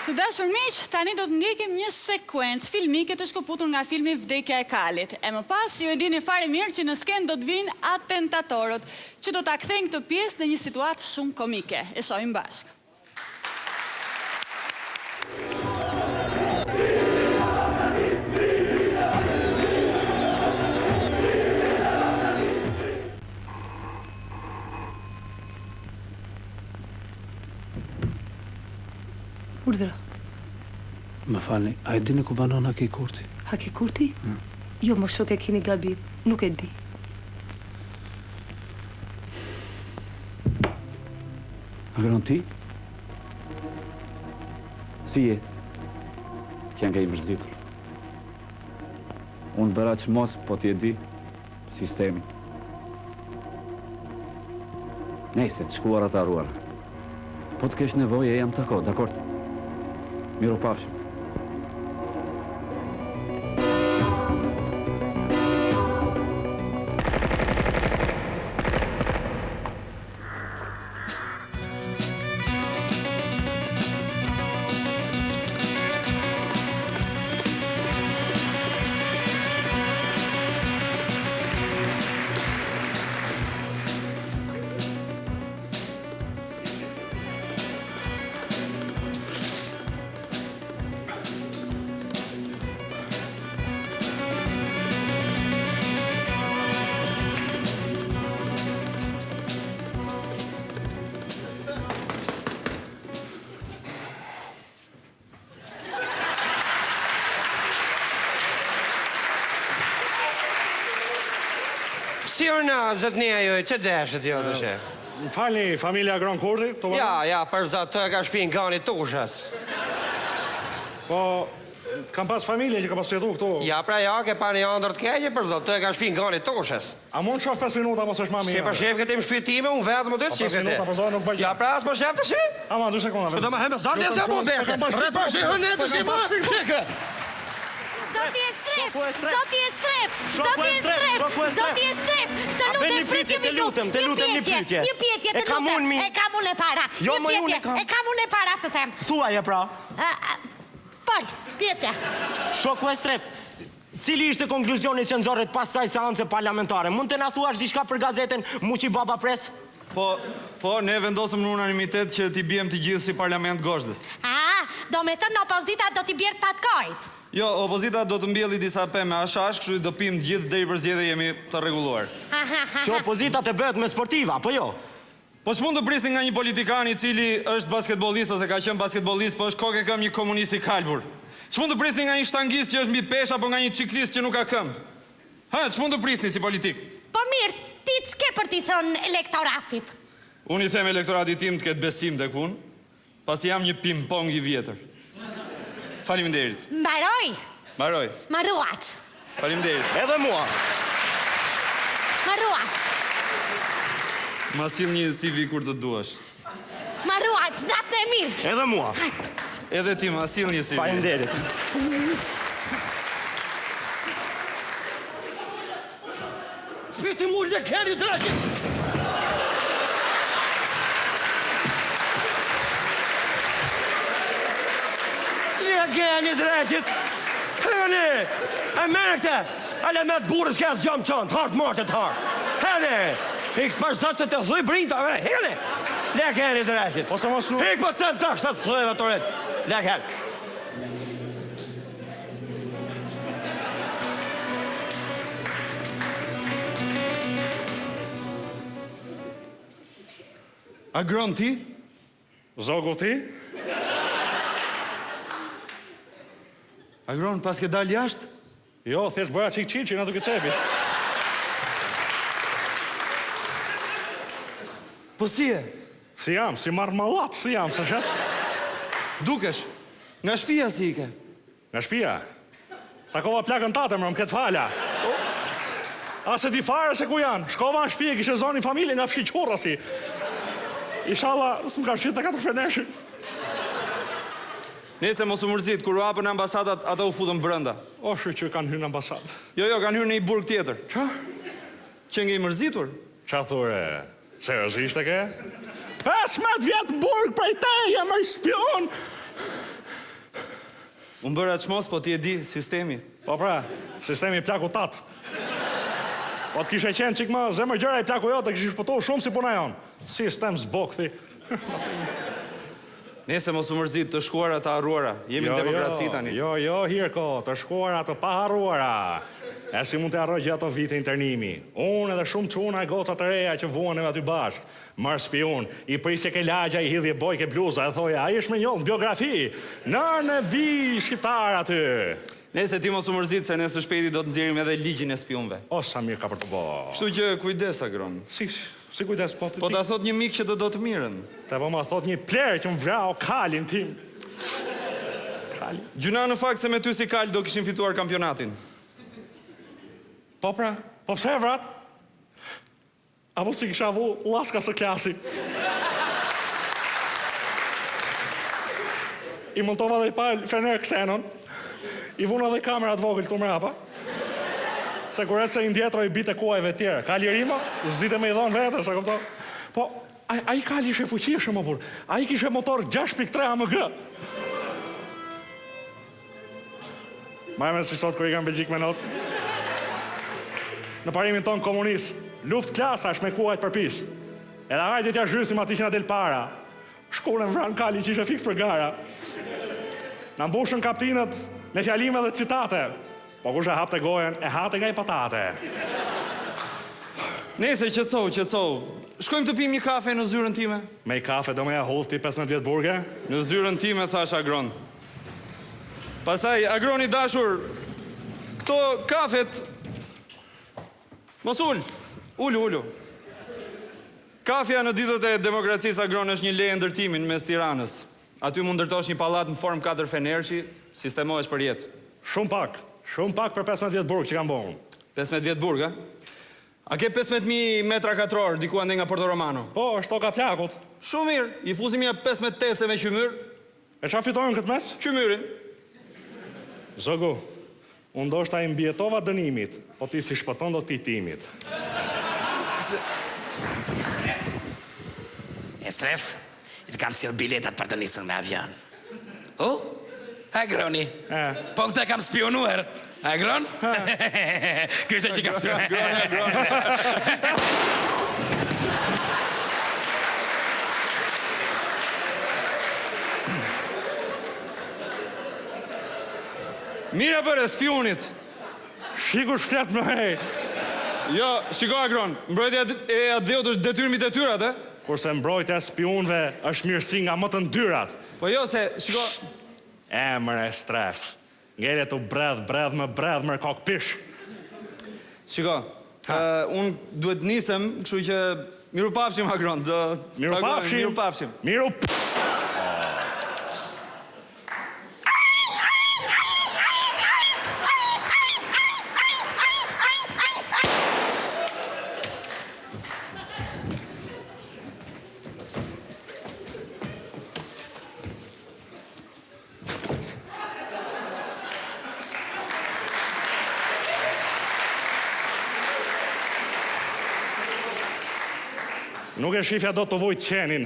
Të dashur miq, tani do të ndjekim një sekuencë filmike të shkëputur nga filmi Vdekja e Kalit. E më pas, ju e dini fare mirë që në skenë do të vinë atentatorët, që do ta kthejnë këtë pjesë në një situatë shumë komike. E shohim bashkë. Urdhra. Më falni, a e dini ku banon Haki Kurti? Haki Kurti? Jo, më shok e keni gabim, nuk e di. Agron ti? Si je? Që nga I mërzitur. Unë bëra që mos, po t'je di, sistemi. Nejse, të shkuar ata ruar. Po të kesh nevojë, e jam të kohë, dakord? Miru pafshim. Si orna, zëtnia joj, që deshet jo të shë? Më falni, familja Agron Kurti? Ja, për zëtë të ka shpinë gani tushës. Po, kam pas familje që ka pas jetu këtu. Ja, pra ja, ke pa një andër të keqe, për zëtë të ka shpinë gani tushës. A mund shof 5 minuta, mos është ma mirë? Si për shef këtë im shpitime, unë vetë më dytë shif këtë. 5 minuta, për zonë nuk bëjë. Ja, pra asë për shef të shi? Ama, 2 sekunda. Që do më heme zartë e se mu bete. Repër shi hënë të shi ma, qeke. Zoti e strep! Zoti e strep! Zoti e strep! Zoti e strep! Të lutem pritje të lutem një pyetje. Një pyetje të lutem. E kam unë e para. Jo, më unë e kam. E kam unë e para të them. Thuaje pra. Fol, pyetje. Shoku e strep, cili ishte konkluzioni që nxorret pas kësaj seance parlamentare? Mund të na thuash diçka për gazetën Muqi Baba Press? Po, ne vendosëm në unanimitet që t'i bjem të gjithë si parlament Gozhdës. Do me thënë opozita do t'i bjerë patkojt. Jo, opozita do të mbjelli disa peme ashash, kështu do pim të gjithë deri për zgjedhje jemi të rregulluar. Që opozita të bëhet me sportiva, po jo? Po ç'mund të prisni nga një politikan I cili është basketbollist ose ka qenë basketbollist, po është kokë këm një komunist I kalbur? Ç'mund të prisni nga një shtangist që është mbi peshë apo nga një ciklist që nuk ka këmbë? Ç'mund të prisni si politik? Po mirë, ti ç'ke për t'i thënë elektoratit? Unë I them elektoratit tim të ketë besim tek unë, pasi jam një ping-pong I vjetër. Faleminderit. Mbaroj. Marruat. Faleminderit. Edhe mua. Marruat. Ma sill një CV kur të duash. Marruat, natën e mirë. Edhe mua. Edhe ti ma sill një CV. Faleminderit. Fiti mu lekeri dragit. Lekeri dragit. Hëni, e mërë këte. Ale me të burës kësë gjëmë qënë, hartë martë të hartë. Hëni, I këtë përsatë se të thuj brinta, hëni. Lekeri dragit. Po se mos nuk... I këtë të të shtë të thujve të rritë. Lekeri. Agron ti? Zogu ti? Agron, pas ke dal jashtë? Jo, thjesht bëja qik që na duke cepi. Po si e? Si jam, si marmalat, si jam, se shes? Dukesh, nga shtëpia si ike? Nga shtëpia? Takova plakën tate, më këtë fala. A se di fare se ku janë? Shkova në shtëpi, kishe zoni familje nga fshi qurra si. Inshallah, s'm ka fshit të 4 feneshin. Nese mos u mërzit, kur u hapën ambasadat, ata u futën brenda. O shë që kanë hyrë në ambasadë. Jo, kanë hyrë në një burg tjetër. Qa? Që nge I mërzitur? Qa thure? Seriozisht e ke? 15 vjetë burg prej teje, më I spion! Unë bëra çmos, po ti e di, sistemi. Po pra, sistemi plaku tat. Po të kishe qenë qik më zemër gjëra i plaku jote, kishe shpëtohu shumë si puna jonë. Sistem zbokthi. Nese mos u mërzit, të shkuara të harruara. Jemi në demokraci tani. Jo, Hirko, të shkuara të paharruara. E si mund të harroj gjithë ato vite internimi. Unë edhe shumë çuna e goca të reja që vuan e aty bashk. Marë spion, i prisje ke lagja, i hidhje bojke bluza, e thoja, ai është me njohë në biografi. Në bi shqiptar aty. Nese ti mos u mërzit, se nesër shpejti do të nxjerrim edhe ligjin e spionëve. O, sa mirë ka për të bërë. Kështu që kujdes, Agron. Si kujdes, po të Po ta thot një mik që do të mirën. Te po ma thot një plerë që më vrau kalin tim. Gjuna në fakt se me ty si kal do kishin fituar kampionatin. Po pra, po pse vrat? Apo si kisha vu laska së klasi. I montova dhe i palë fener Xenon. I vuna dhe kamerat vogël të mrapa. Se kuret se i ndjetro i bite kuajve tjere. Kali rima, zite me i dhonë vete, sa këpto. Po, a i kali ishe fuqishë, më burë. A i kishe motor 6.3 AMG. Majme si sot kër i kam Belgjik me notë. Në parimin tonë komunist, luft klasash me kuajt për pis. Edhe hajtë t'ja zhysim ati që na del para. Shkurën vran kali që ishe fiks për gara. Në mbushën kaptinët me fjalime dhe citate. Po kush e hapte gojen, e hate nga i patate. Nese, qetësou. Shkojmë të pim një kafe në zyrën time. Me i kafe do me ja hull ti 15 vjetë burge? Në zyrën time, thash Agron. Pastaj, Agroni dashur, këto kafet... Mos ullu. Kafja në ditët e demokracisë, Agron, është një leje ndërtimin mes Tiranës. Aty mund ndërtosh një pallat në formë 4 fenershi, sistemohesh për jetë. Shumë pak për 15 vjetë burg që kam bon. 15 vjetë burg, a? A ke 15.000 metra katror, diku ande nga Porto Romano? Po, është toka plakut. Shumë mirë, i fuzim ja 15 tese me qymyr. E qa fitojnë këtë mes? Qymyrin. Zogu, unë do shta i mbjetova dënimit, po ti si shpëton do ti timit. E stref, i të kam sjell biletat për të nisur me avion. Agroni, po në të kam spionuar. Agron? Kështë që kam spionuar. Mira për e spionit. Shikur shflet më hej. Jo, shiko Agron, mbrojtja e adeut është detyrë mbi detyrat, e? Kurse mbrojtja e spionëve është mirësi nga më të ndyrat. Po jo, se, shiko... Emër e stref. Ngere të bredh më kok pish. Shiko, unë duhet nisem, kështu që miru pafshim, Agron. Miru pafshim. Nuk e shifja do të vujt qenin.